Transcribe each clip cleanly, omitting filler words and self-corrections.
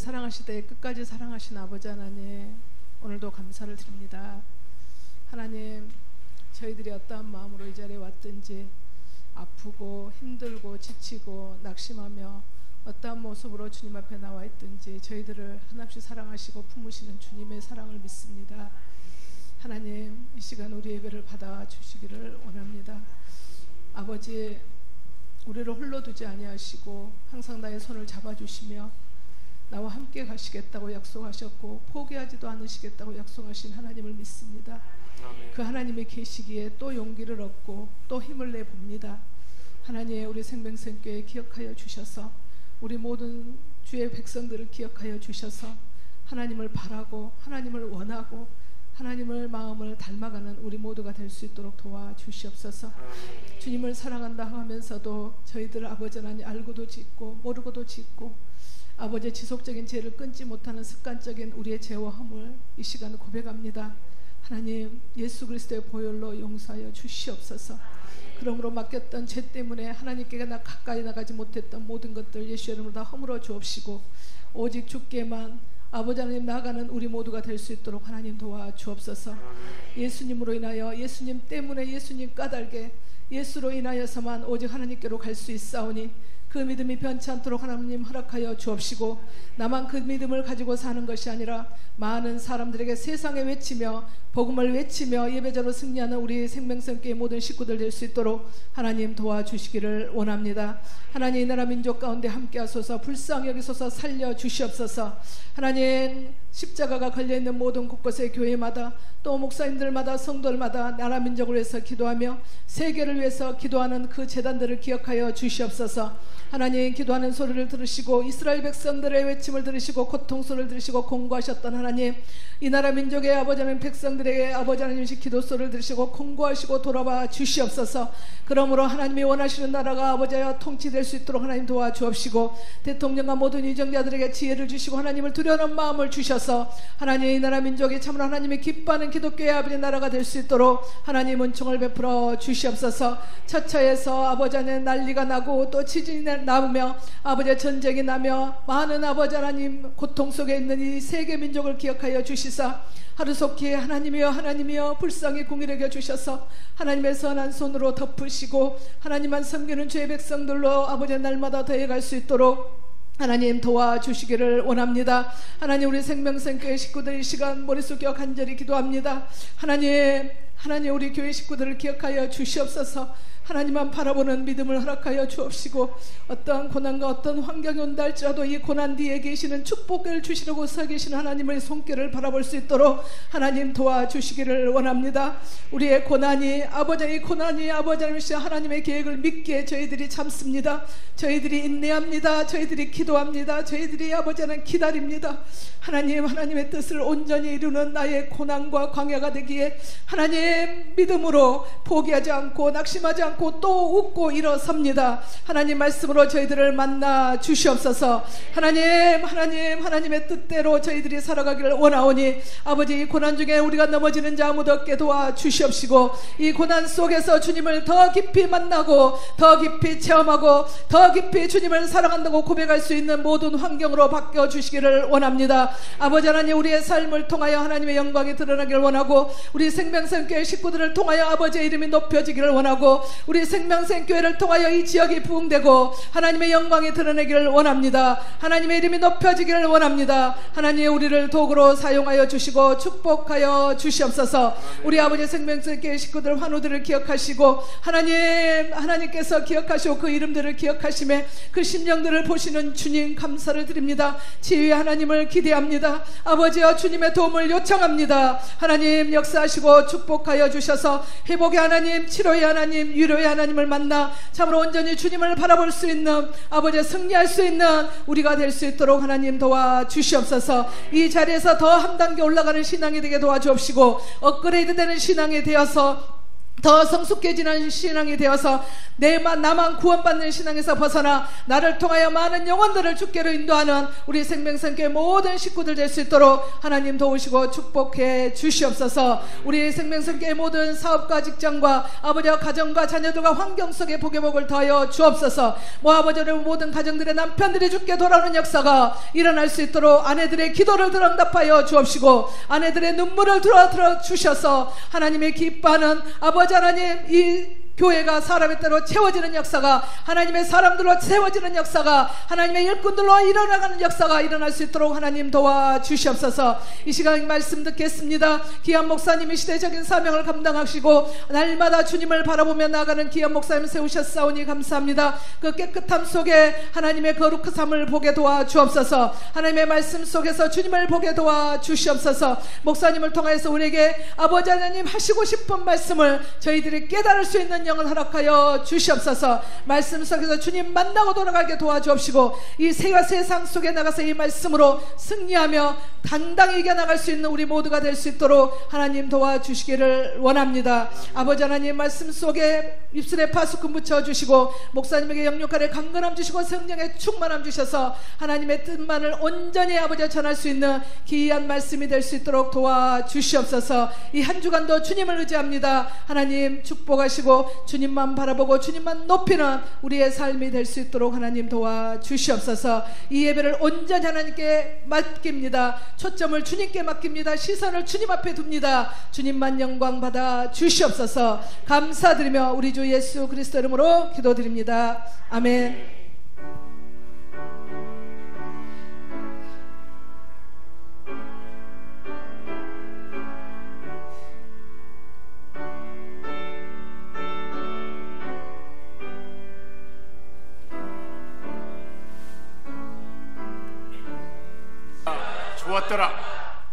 사랑하시되 끝까지 사랑하신 아버지 하나님, 오늘도 감사를 드립니다. 하나님, 저희들이 어떠한 마음으로 이 자리에 왔든지 아프고 힘들고 지치고 낙심하며 어떠한 모습으로 주님 앞에 나와 있든지 저희들을 한없이 사랑하시고 품으시는 주님의 사랑을 믿습니다. 하나님, 이 시간 우리 예배를 받아주시기를 원합니다. 아버지, 우리를 홀로 두지 아니하시고 항상 나의 손을 잡아주시며 나와 함께 가시겠다고 약속하셨고 포기하지도 않으시겠다고 약속하신 하나님을 믿습니다. 아멘. 그 하나님이 계시기에 또 용기를 얻고 또 힘을 내봅니다. 하나님, 우리 생명샘교회 기억하여 주셔서 우리 모든 주의 백성들을 기억하여 주셔서 하나님을 바라고 하나님을 원하고 하나님을 마음을 닮아가는 우리 모두가 될 수 있도록 도와주시옵소서. 주님을 사랑한다 하면서도 저희들 아버지 하나님 알고도 짓고 모르고도 짓고 아버지의 지속적인 죄를 끊지 못하는 습관적인 우리의 죄와 허물 이 시간 고백합니다. 하나님, 예수 그리스도의 보혈로 용서하여 주시옵소서. 그러므로 맡겼던 죄 때문에 하나님께 가까이 나가지 못했던 모든 것들 예수 이름으로 다 허물어 주옵시고 오직 주께만 아버지 하나님 나아가는 우리 모두가 될 수 있도록 하나님 도와주옵소서. 예수님으로 인하여 예수님 때문에 예수님 까닭에 예수로 인하여서만 오직 하나님께로 갈 수 있사오니 그 믿음이 변치 않도록 하나님 허락하여 주옵시고 나만 그 믿음을 가지고 사는 것이 아니라 많은 사람들에게 세상에 외치며 복음을 외치며 예배자로 승리하는 우리 생명샘교회 모든 식구들 될 수 있도록 하나님 도와주시기를 원합니다. 하나님, 이 나라 민족 가운데 함께 하소서. 불쌍히 여기소서. 살려주시옵소서. 하나님, 십자가가 걸려있는 모든 곳곳의 교회마다 또 목사님들마다 성도들마다 나라 민족을 위해서 기도하며 세계를 위해서 기도하는 그 제단들을 기억하여 주시옵소서. 하나님, 기도하는 소리를 들으시고 이스라엘 백성들의 외침을 들으시고 고통 소리를 들으시고 공고하셨던 하나님, 이 나라 민족의 아버지 하나님 백성들에게 아버지 하나님의 기도 소리를 들으시고 공고하시고 돌아봐 주시옵소서. 그러므로 하나님이 원하시는 나라가 아버지와 통치될 수 있도록 하나님 도와주옵시고 대통령과 모든 위정자들에게 지혜를 주시고 하나님을 두려워하는 마음을 주셔서 하나님, 이 나라 민족이 참으로 하나님이 기뻐하는 기독교의 아버지 나라가 될 수 있도록 하나님 은총을 베풀어 주시옵소서. 처처에서 아버지 하나님 난리가 나고 또 지진이 나며 아버지의 전쟁이 나며 많은 아버지 하나님 고통 속에 있는 이 세계 민족을 기억하여 주시사 하루속히 하나님이여 하나님이여 불쌍히 공의를 여겨 주셔서 하나님의 선한 손으로 덮으시고 하나님만 섬기는 주의 백성들로 아버지의 날마다 더해갈 수 있도록 하나님 도와주시기를 원합니다. 하나님, 우리 생명샘교회 식구들 이 시간 머릿속 겨 간절히 기도합니다. 하나님, 우리 교회 식구들을 기억하여 주시옵소서. 하나님만 바라보는 믿음을 허락하여 주옵시고 어떠한 고난과 어떤 환경이 온다 할지라도 이 고난 뒤에 계시는 축복을 주시려고 서 계신 하나님의 손길을 바라볼 수 있도록 하나님 도와주시기를 원합니다. 우리의 고난이 아버지의 고난이 아버지 하나님의 계획을 믿기에 저희들이 참습니다. 저희들이 인내합니다. 저희들이 기도합니다. 저희들이 아버지 하나님 기다립니다. 하나님, 하나님의 뜻을 온전히 이루는 나의 고난과 광야가 되기에 하나님 믿음으로 포기하지 않고 낙심하지 않고 또 웃고 일어섭니다. 하나님 말씀으로 저희들을 만나 주시옵소서. 하나님의 뜻대로 저희들이 살아가기를 원하오니 아버지, 이 고난 중에 우리가 넘어지는 자 아무도 없게 도와주시옵시고 이 고난 속에서 주님을 더 깊이 만나고 더 깊이 체험하고 더 깊이 주님을 사랑한다고 고백할 수 있는 모든 환경으로 바꿔주시기를 원합니다. 아버지 하나님, 우리의 삶을 통하여 하나님의 영광이 드러나기를 원하고 우리 생명샘교회 식구들을 통하여 아버지의 이름이 높여지기를 원하고 우리 생명샘교회를 통하여 이 지역이 부흥되고 하나님의 영광이 드러내기를 원합니다. 하나님의 이름이 높여지기를 원합니다. 하나님, 우리를 도구로 사용하여 주시고 축복하여 주시옵소서. 우리 아버지 생명샘교회 식구들 환우들을 기억하시고 하나님께서 기억하시고 그 이름들을 기억하시며 그 심령들을 보시는 주님 감사를 드립니다. 지혜의 하나님을 기대합니다. 아버지여, 주님의 도움을 요청합니다. 하나님 역사하시고 축복하여 주셔서 회복의 하나님, 치료의 하나님, 위로의 하나님을 만나 참으로 온전히 주님을 바라볼 수 있는 아버지 승리할 수 있는 우리가 될 수 있도록 하나님 도와주시옵소서. 이 자리에서 더 한 단계 올라가는 신앙이 되게 도와주옵시고 업그레이드 되는 신앙이 되어서 더 성숙해지는 신앙이 되어서 나만 구원받는 신앙에서 벗어나 나를 통하여 많은 영혼들을 주께로 인도하는 우리 생명선교회 모든 식구들 될 수 있도록 하나님 도우시고 축복해 주시옵소서. 우리 생명선교회 모든 사업과 직장과 아버지와 가정과 자녀들과 환경 속에 복의 복을 더하여 주옵소서. 아버지의 모든 가정들의 남편들이 주께 돌아오는 역사가 일어날 수 있도록 아내들의 기도를 응답하여 주옵시고 아내들의 눈물을 들어 주셔서 하나님의 기뻐하는 아버지 하나님, 이 교회가 사람의 때로 채워지는 역사가, 하나님의 사람들로 채워지는 역사가, 하나님의 일꾼들로 일어나가는 역사가 일어날 수 있도록 하나님 도와주시옵소서. 이 시간 말씀 듣겠습니다. 귀한 목사님이 시대적인 사명을 감당하시고 날마다 주님을 바라보며 나아가는 귀한 목사님 세우셨사오니 감사합니다. 그 깨끗함 속에 하나님의 거룩함을 보게 도와주옵소서. 하나님의 말씀 속에서 주님을 보게 도와주시옵소서. 목사님을 통해서 우리에게 아버지 하나님 하시고 싶은 말씀을 저희들이 깨달을 수 있는 영을 허락하여 주시옵소서. 말씀 속에서 주님 만나고 돌아가게 도와주옵시고 이 세상 속에 나가서 이 말씀으로 승리하며 당당히 이겨나갈 수 있는 우리 모두가 될 수 있도록 하나님 도와주시기를 원합니다. 아버지 하나님, 말씀 속에 입술에 파수꾼 붙여주시고 목사님에게 영육간에 강건함 주시고 성령의 충만함 주셔서 하나님의 뜻만을 온전히 아버지와 전할 수 있는 귀한 말씀이 될 수 있도록 도와주시옵소서. 이 한 주간도 주님을 의지합니다. 하나님 축복하시고 주님만 바라보고 주님만 높이는 우리의 삶이 될 수 있도록 하나님 도와주시옵소서. 이 예배를 온전히 하나님께 맡깁니다. 초점을 주님께 맡깁니다. 시선을 주님 앞에 둡니다. 주님만 영광 받아 주시옵소서. 감사드리며 우리 주 예수 그리스도 이름으로 기도드립니다. 아멘. 좋았더라.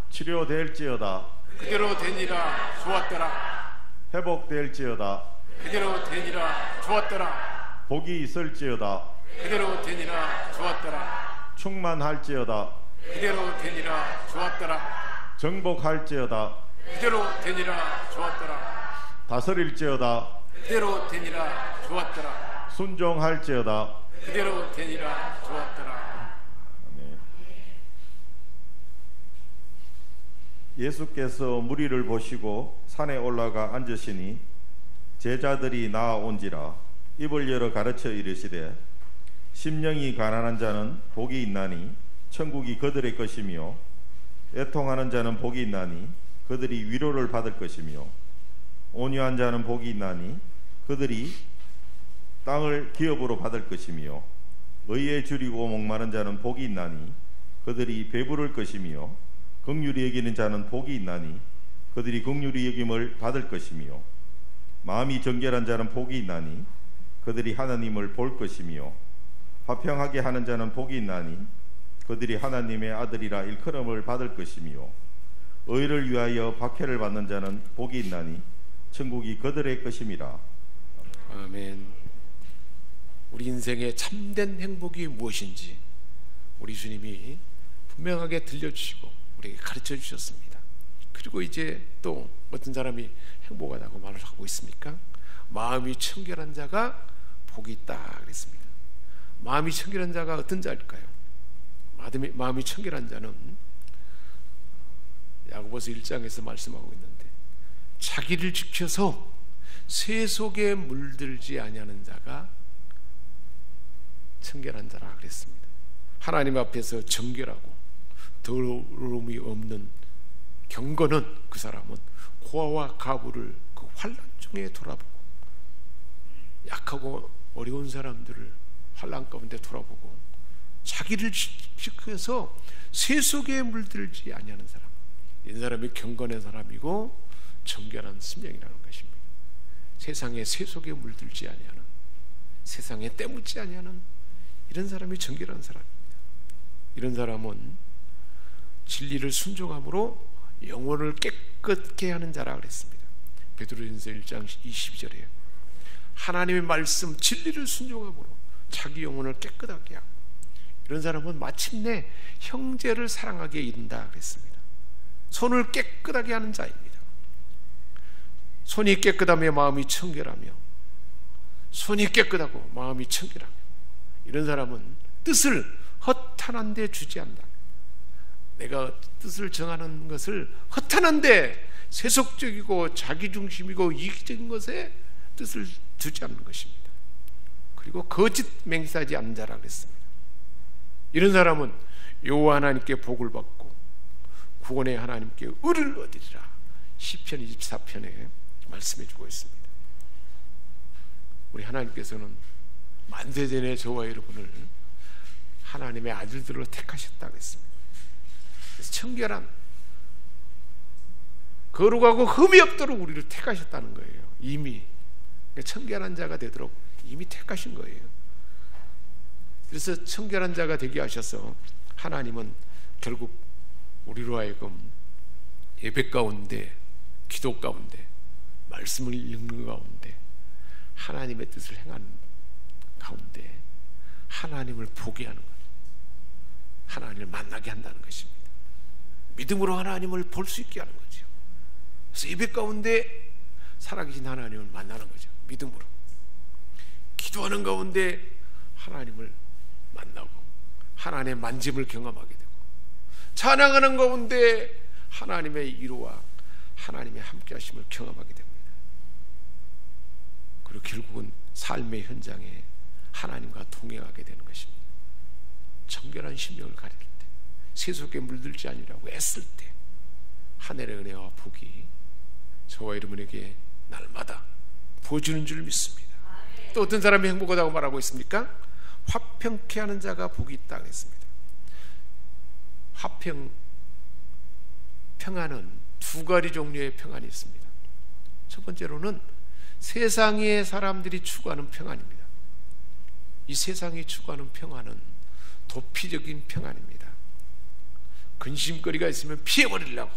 치료될지어다. 그대로 되니라. 좋았더라. 회복될지어다. 그대로 되니라. 좋았더라. 복이 있을지어다. 그대로 되니라. 좋았더라. 충만할지어다. 그대로 되니라. 좋았더라. 정복할지어다. 그대로 되니라. 좋았더라. 다스릴지어다. 그대로 되니라. 좋았더라. 순종할지어다. 그대로 되니라. 좋았더라. 예수께서 무리를 보시고 산에 올라가 앉으시니 제자들이 나아온지라 입을 열어 가르쳐 이르시되 심령이 가난한 자는 복이 있나니 천국이 그들의 것이며 애통하는 자는 복이 있나니 그들이 위로를 받을 것이며 온유한 자는 복이 있나니 그들이 땅을 기업으로 받을 것이며 의에 줄이고 목마른 자는 복이 있나니 그들이 배부를 것이며 긍휼히 여기는 자는 복이 있나니 그들이 긍휼히 여김을 받을 것이며 마음이 정결한 자는 복이 있나니 그들이 하나님을 볼 것이며 화평하게 하는 자는 복이 있나니 그들이 하나님의 아들이라 일컬음을 받을 것이며 의를 위하여 박해를 받는 자는 복이 있나니 천국이 그들의 것임이라. 아멘. 우리 인생의 참된 행복이 무엇인지 우리 주님이 분명하게 들려주시고 우리에게 가르쳐 주셨습니다. 그리고 이제 또 어떤 사람이 행복하다고 말을 하고 있습니까? 마음이 청결한 자가 복이 있다 그랬습니다. 마음이 청결한 자가 어떤 자일까요? 마음이 청결한 자는 야고보서 1장에서 말씀하고 있는데 자기를 지켜서 쇠 속에 물들지 아니하는 자가 청결한 자라 그랬습니다. 하나님 앞에서 정결하고 더러움이 없는 경건은 그 사람은 고아와 가부를 그 환난 중에 돌아보고 약하고 어려운 사람들을 환난 가운데 돌아보고 자기를 지켜서 쇠 속에 물들지 아니하는 사람, 이 사람이 경건한 사람이고 정결한 심령이라는 것입니다. 세상에 쇠 속에 물들지 아니하는, 세상에 때묻지 아니하는 이런 사람이 정결한 사람입니다. 이런 사람은 진리를 순종함으로 영혼을 깨끗게 하는 자라 그랬습니다. 베드로전서 1장 22절에 하나님의 말씀 진리를 순종함으로 자기 영혼을 깨끗하게 하고 이런 사람은 마침내 형제를 사랑하게 이른다 그랬습니다. 손을 깨끗하게 하는 자입니다. 손이 깨끗하며 마음이 청결하며, 손이 깨끗하고 마음이 청결하며, 이런 사람은 뜻을 허탄한 데 주지 않는다. 내가 뜻을 정하는 것을 허탄한 데, 세속적이고 자기중심이고 이기적인 것에 뜻을 두지 않는 것입니다. 그리고 거짓 맹세하지 않는 자라 그랬습니다. 이런 사람은 여호와 하나님께 복을 받고 구원의 하나님께 의를 얻으리라. 시편 24편에 말씀해 주고 있습니다. 우리 하나님께서는 만세전에 저와 여러분을 하나님의 아들들로 택하셨다고 했습니다. 그래서 청결한, 거룩하고 흠이 없도록 우리를 택하셨다는 거예요. 이미 청결한 자가 되도록 이미 택하신 거예요. 그래서 청결한 자가 되게 하셔서 하나님은 결국 우리로 하여금 예배 가운데, 기도 가운데, 말씀을 읽는 가운데, 하나님의 뜻을 행하는 가운데 하나님을 보게 하는 거예요. 하나님을 만나게 한다는 것입니다. 믿음으로 하나님을 볼 수 있게 하는 거죠. 그래서 예배 가운데 살아계신 하나님을 만나는 거죠. 믿음으로. 기도하는 가운데 하나님을 만나고 하나님의 만짐을 경험하게 되고, 찬양하는 가운데 하나님의 위로와 하나님의 함께하심을 경험하게 됩니다. 그리고 결국은 삶의 현장에 하나님과 동행하게 되는 것입니다. 정결한 심령을 가릴 때, 세속에 물들지 아니라고 애쓸 때 하늘의 은혜와 복이 저와 여러분에게 날마다 부어주는 줄 믿습니다. 또 어떤 사람이 행복하다고 말하고 있습니까? 화평케 하는 자가 복이 있다고 했습니다. 평안은 두 가지 종류의 평안이 있습니다. 첫 번째로는 세상의 사람들이 추구하는 평안입니다. 이 세상이 추구하는 평안은 도피적인 평안입니다. 근심거리가 있으면 피해버리려고,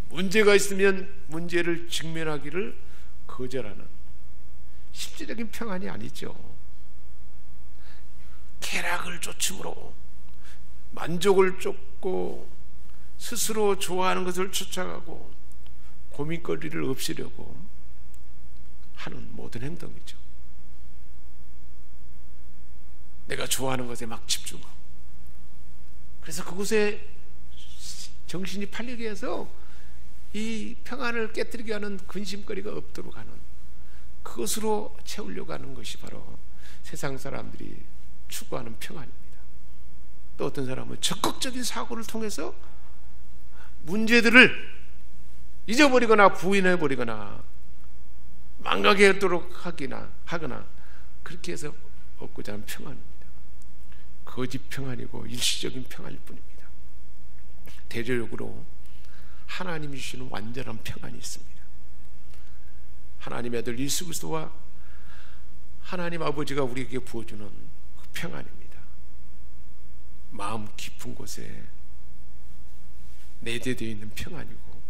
문제가 있으면 문제를 직면하기를 거절하는 실질적인 평안이 아니죠. 쾌락을 쫓음으로 만족을 쫓고 스스로 좋아하는 것을 쫓아가고 고민거리를 없애려고 하는 모든 행동이죠. 내가 좋아하는 것에 막 집중하고, 그래서 그곳에 정신이 팔리게 해서 이 평안을 깨뜨리게 하는 근심거리가 없도록 하는, 그것으로 채우려고 하는 것이 바로 세상 사람들이 추구하는 평안입니다. 또 어떤 사람은 적극적인 사고를 통해서 문제들을 잊어버리거나 부인해버리거나 망가게 하도록 하거나 그렇게 해서 얻고자 하는 평안입니다. 거짓 평안이고 일시적인 평안일 뿐입니다. 대조적으로 하나님이 주시는 완전한 평안이 있습니다. 하나님의 아들 예수 그리스도와 하나님 아버지가 우리에게 부어주는 그 평안입니다. 마음 깊은 곳에 내재되어 있는 평안이고,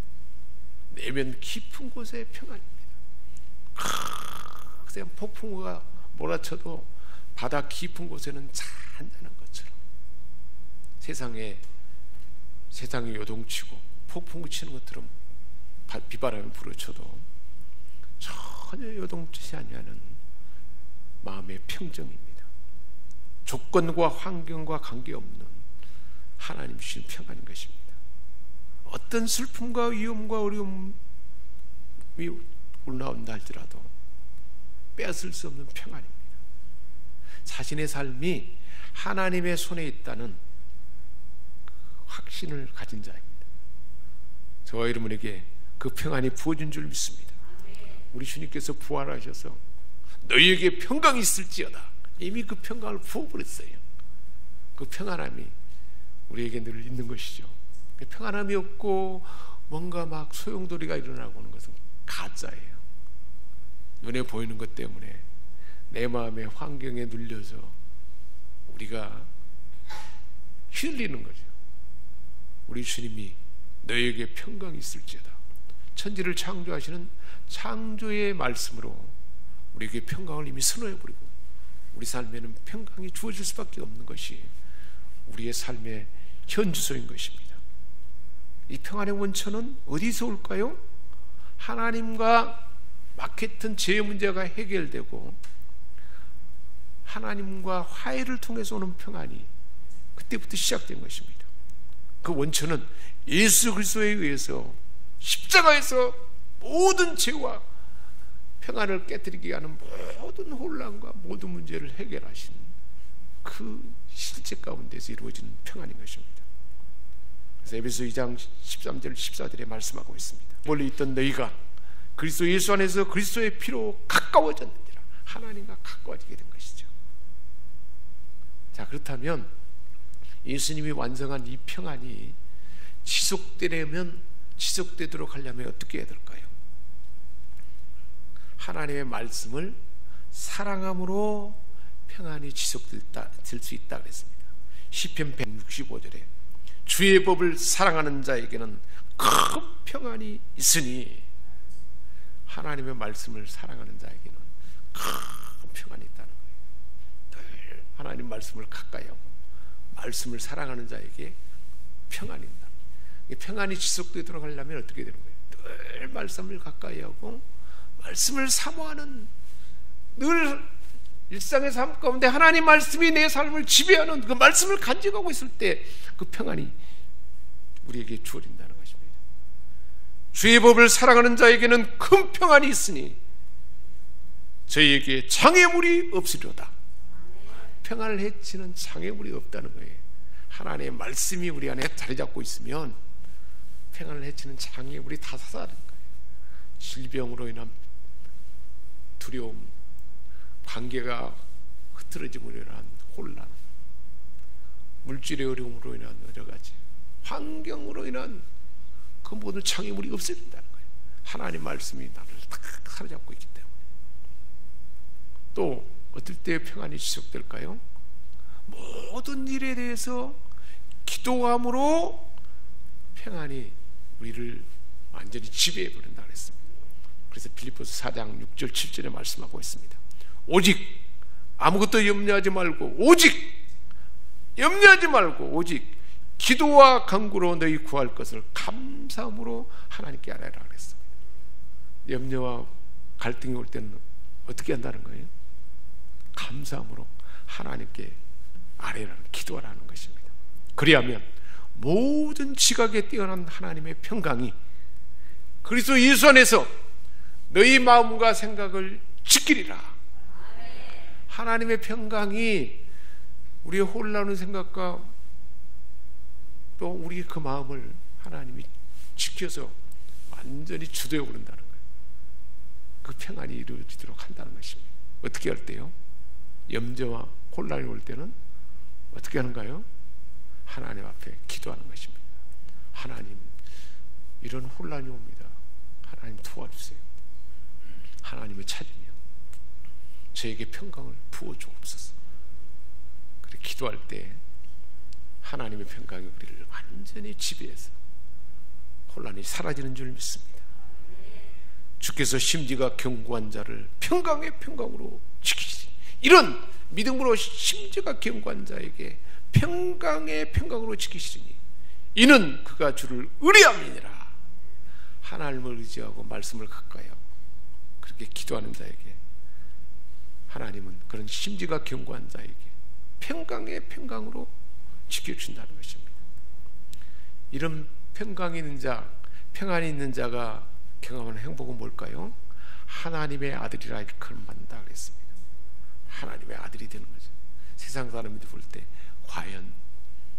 내면 깊은 곳의 평안입니다. 그냥 폭풍우가 몰아쳐도 바다 깊은 곳에는 잔잔한 것처럼 세상이 요동치고 폭풍우 치는 것처럼 비바람이 불어쳐도 전혀 요동치지 아니하는 마음의 평정입니다. 조건과 환경과 관계없는 하나님 주신 평안인 것입니다. 어떤 슬픔과 위험과 어려움이 올라온다 할지라도 빼앗을 수 없는 평안입니다. 자신의 삶이 하나님의 손에 있다는 확신을 가진 자입니다. 저와 여러분에게 그 평안이 부어진 줄 믿습니다. 우리 주님께서 부활하셔서 너희에게 평강이 있을지어다, 이미 그 평강을 부어버렸어요. 그 평안함이 우리에게 늘 있는 것이죠. 평안함이 없고 뭔가 막 소용돌이가 일어나고 하는 것은 가짜예요. 눈에 보이는 것 때문에 내 마음의 환경에 눌려서 우리가 휘둘리는 거죠. 우리 주님이 너희에게 평강이 있을지어다, 천지를 창조하시는 창조의 말씀으로 우리에게 평강을 이미 선언해버리고 우리 삶에는 평강이 주어질 수밖에 없는 것이 우리의 삶의 현주소인 것입니다. 이 평안의 원천은 어디서 올까요? 하나님과 막혔던 죄 문제가 해결되고 하나님과 화해를 통해서 오는 평안이 그때부터 시작된 것입니다. 그 원천은 예수 그리스도에 의해서 십자가에서 모든 죄와 평안을 깨뜨리게 하는 모든 혼란과 모든 문제를 해결하신 그 실제 가운데서 이루어지는 평안인 것입니다. 그래서 에베소 2장 13절 14절에 말씀하고 있습니다. 멀리 있던 너희가 그리스도 예수 안에서 그리스도의 피로 가까워졌느니라. 하나님과 가까워지게 된 것이죠. 자, 그렇다면 예수님이 완성한 이 평안이 지속되도록 하려면 어떻게 해야 될까요? 하나님의 말씀을 사랑함으로 평안이 지속될 수 있다 그랬습니다. 시편 165절에 주의 법을 사랑하는 자에게는 큰 평안이 있으니, 하나님의 말씀을 사랑하는 자에게는 큰 평안이 있다는 거예요. 늘 하나님 말씀을 가까이 하고 말씀을 사랑하는 자에게 평안이 있다. 평안이 지속되도록 하려면 어떻게 되는 거예요? 늘 말씀을 가까이 하고 말씀을 사모하는, 늘 일상의 삶 가운데 하나님 말씀이 내 삶을 지배하는 그 말씀을 간직하고 있을 때 그 평안이 우리에게 주어진다는 것입니다. 주의 법을 사랑하는 자에게는 큰 평안이 있으니 저희에게 장애물이 없으리로다. 평안을 해치는 장애물이 없다는 거예요. 하나님의 말씀이 우리 안에 자리 잡고 있으면 평안을 해치는 장애물이 다 사라지는 거예요. 질병으로 인한 두려움, 관계가 흐트러짐으로 인한 혼란, 물질의 어려움으로 인한 여러 가지, 환경으로 인한 그 모든 장애물이 없어진다는 거예요. 하나님 말씀이 나를 다 사로잡고 있기 때문에. 또 어떨 때 평안이 지속될까요? 모든 일에 대해서 기도함으로 평안이 우리를 완전히 지배해 버린다 그랬습니다. 그래서 빌립보서 4장 6절 7절에 말씀하고 있습니다. 오직 아무것도 염려하지 말고 오직 기도와 간구로 너희 구할 것을 감사함으로 하나님께 아뢰라 그랬습니다. 염려와 갈등이 올 때는 어떻게 한다는 거예요? 감사함으로 하나님께 아뢰라는, 기도하라는 것입니다. 그리하면 모든 지각에 뛰어난 하나님의 평강이 그리스도 예수 안에서 너희 마음과 생각을 지키리라. 하나님의 평강이 우리의 혼란한 생각과 또 우리의 그 마음을 하나님이 지켜서 완전히 주도해 오른다는 거예요. 그 평안이 이루어지도록 한다는 것입니다. 어떻게 할 때요? 염려와 혼란이 올 때는 어떻게 하는가요? 하나님 앞에 기도하는 것입니다. 하나님, 이런 혼란이 옵니다. 하나님 도와주세요. 하나님을 찾으며 저에게 평강을 부어주옵소서. 그렇게 기도할 때 하나님의 평강이 우리를 완전히 지배해서 혼란이 사라지는 줄 믿습니다. 주께서 심지가 견고한 자를 평강의 평강으로 지키시니, 이런 믿음으로 심지가 견고한 자에게 평강의 평강으로 지키시니 이는 그가 주를 의뢰함이니라. 하나님을 의지하고 말씀을 가까이 하고 그렇게 기도하는 자에게 하나님은 그런 심지가 견고한 자에게 평강의 평강으로 지켜준다는 것입니다. 이런 평강이 있는 자, 평안이 있는 자가 경험하는 행복은 뭘까요? 하나님의 아들이라 일컬음받는다 그랬습니다. 하나님의 아들이 되는 거죠. 세상 사람들이 볼 때 과연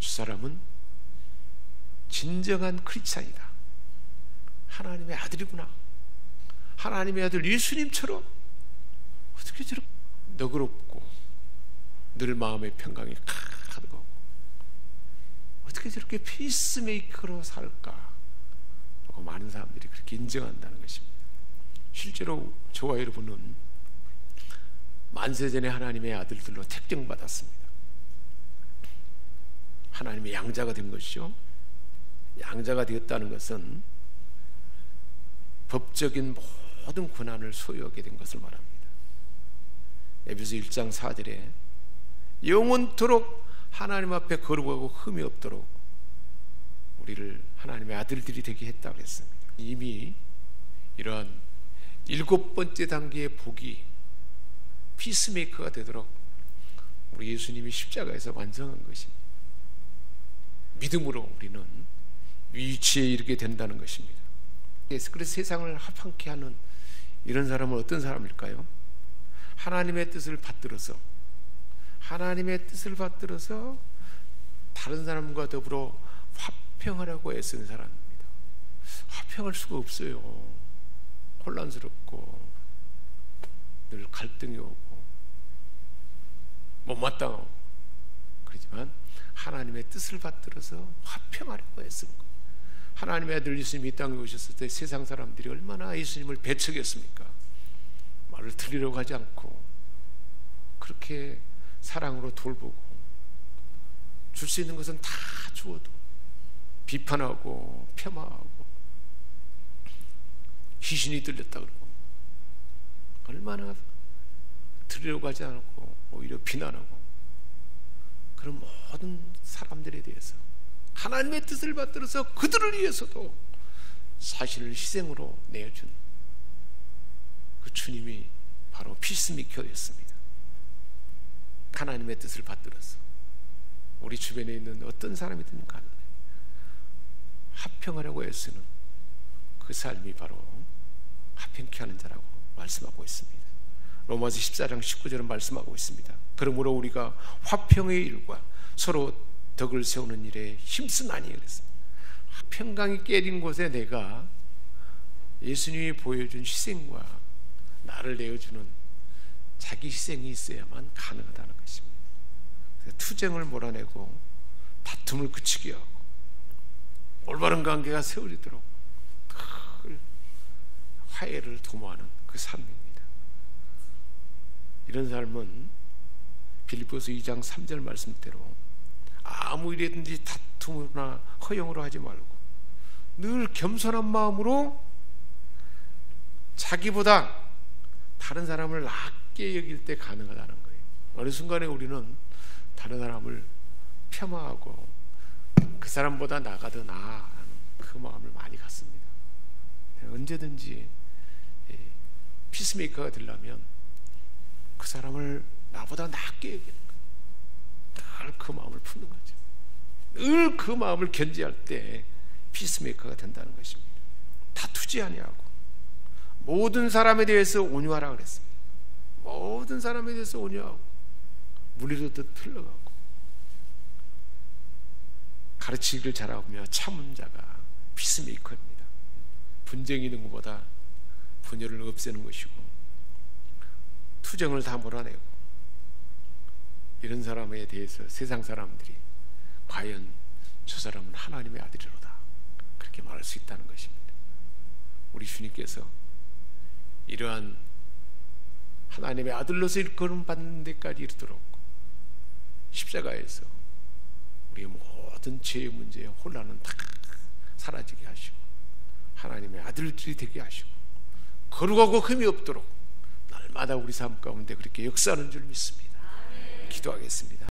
저 사람은 진정한 크리스찬이다, 하나님의 아들이구나, 하나님의 아들 예수님처럼 어떻게 저렇게 너그럽고 늘 마음의 평강이 가득하고 어떻게 저렇게 피스메이커로 살까 하고 많은 사람들이 그렇게 인정한다는 것입니다. 실제로 저와 여러분은 만세전에 하나님의 아들들로 택정받았습니다. 하나님의 양자가 된 것이죠. 양자가 되었다는 것은 법적인 모든 권한을 소유하게 된 것을 말합니다. 에베소 1장 4절에 영원토록 하나님 앞에 거룩하고 흠이 없도록 우리를 하나님의 아들들이 되게 했다고 했습니다. 이미 이러한 7번째 단계의 복이 피스메이커가 되도록 우리 예수님이 십자가에서 완성한 것입니다. 믿음으로 우리는 위치에 이르게 된다는 것입니다. 그래서 세상을 합한케 하는 이런 사람은 어떤 사람일까요? 하나님의 뜻을 받들어서 다른 사람과 더불어 화평하라고 애쓰는 사람입니다. 화평할 수가 없어요. 혼란스럽고 늘 갈등이 오고 못마땅하고 그렇지만 하나님의 뜻을 받들어서 화평하려고 애쓰는 거예요. 하나님의 아들 예수님이 이 땅에 오셨을 때 세상 사람들이 얼마나 예수님을 배척했습니까? 말을 들으려고 하지 않고 그렇게 사랑으로 돌보고 줄 수 있는 것은 다 주어도 비판하고 폄하하고 희신이 들렸다 그러고 얼마나 들으려고 하지 않고 오히려 비난하고 그런 모든 사람들에 대해서 하나님의 뜻을 받들어서 그들을 위해서도 자신을 희생으로 내어준 그 주님이 바로 피스메이커였습니다. 하나님의 뜻을 받들어서 우리 주변에 있는 어떤 사람이든 간에 화평하려고 애쓰는 그 삶이 바로 화평케 하는 자라고 말씀하고 있습니다. 로마서 14장 19절은 말씀하고 있습니다. 그러므로 우리가 화평의 일과 서로 덕을 세우는 일에 힘쓰나니 그랬습니다. 평강이 깨진 곳에 내가 예수님이 보여준 희생과 나를 내어주는 자기 희생이 있어야만 가능하다는 것입니다. 투쟁을 몰아내고 다툼을 그치게 하고 올바른 관계가 세워지도록 늘 화해를 도모하는 그 삶입니다. 이런 삶은 빌립보서 2장 3절 말씀대로 아무 일이든지 다툼이나 허영으로 하지 말고 늘 겸손한 마음으로 자기보다 다른 사람을 낮게 여길 때 가능하다는 거예요. 어느 순간에 우리는 다른 사람을 폄하하고 그 사람보다 나가 더 나아 하는 그 마음을 많이 갖습니다. 언제든지 피스메이커가 되려면 그 사람을 나보다 낮게 여기는 거예요. 늘 그 마음을 푸는 거죠. 늘 그 마음을 견지할 때 피스메이커가 된다는 것입니다. 다투지 아니하고 모든 사람에 대해서 온유하라 그랬습니다. 모든 사람에 대해서 온유하고 물리로도 흘러가고 가르치기를 잘하며 참은 자가 피스메이커입니다. 분쟁이 있는 것보다 분열을 없애는 것이고 투정을 다 몰아내고 이런 사람에 대해서 세상 사람들이 과연 저 사람은 하나님의 아들이로다 그렇게 말할 수 있다는 것입니다. 우리 주님께서 이러한 하나님의 아들로서 일컬음 받는 데까지 이르도록 십자가에서 우리의 모든 죄의 문제의 혼란은 다 사라지게 하시고 하나님의 아들들이 되게 하시고 거룩하고 흠이 없도록 날마다 우리 삶 가운데 그렇게 역사하는 줄 믿습니다. 기도하겠습니다.